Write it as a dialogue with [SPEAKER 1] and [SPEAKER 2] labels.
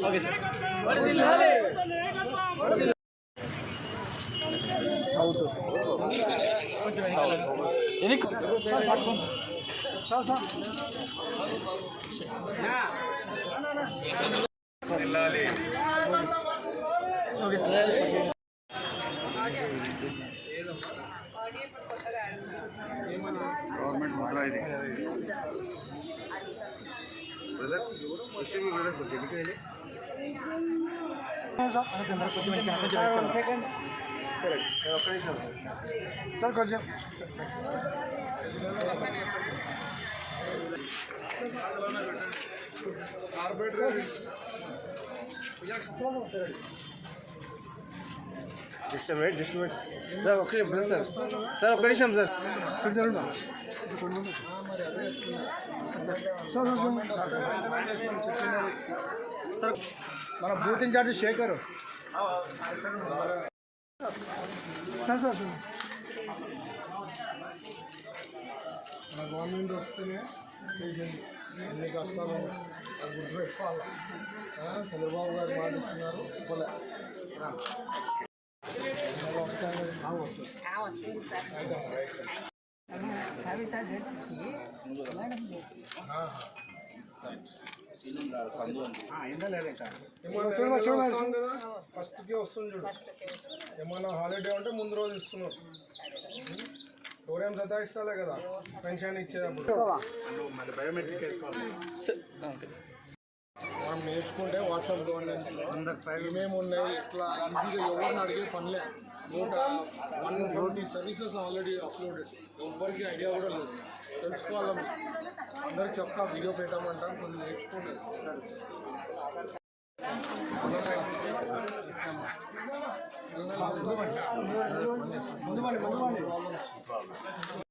[SPEAKER 1] Okay sir.
[SPEAKER 2] Government model ఇది brother question brother కొంచెం ఎన్నికైంది ఒక్క నిమిషం సార్ కొంచెం జస్ట్ వెయిట్ సార్ ఒక్క నిమిషం సార్ సార్ ఒక్క నిమిషం సార్ సార్ మన booth incharge Shekhar sir sir sir మన గవర్నమెంట్ వస్తేనే చేసింది ఎన్ని కష్టాలు గుర్తుపెట్టుకోవాలి. చంద్రబాబు గారు మాట ఇచ్చినారు ఇవ్వలే ఫస్ట్కి వస్తుంది చూడు. ఏమన్నా హాలిడే ఉంటే ముందు రోజు ఇస్తున్నాం. ఎవరేం సతాయిస్తాలే కదా పెన్షన్ ఇచ్చేటప్పుడు. బయోమెట్రిక్ వేసుకోవాలి. మనం నేర్చుకుంటే వాట్సాప్ గవర్నెన్స్లో ఏమేమి ఉన్నాయి ఇట్లా ఈజీగా ఎవరిని అడిగే పనిలే. 140 సర్వీసెస్ ఆల్రెడీ అప్లోడెడ్. ఎవ్వరికి ఐడియా కూడా లేదు. తెలుసుకోవాలి. అందరికి చెప్తా వీడియో పెట్టామంటాం. కొంచెం నేర్చుకోండి.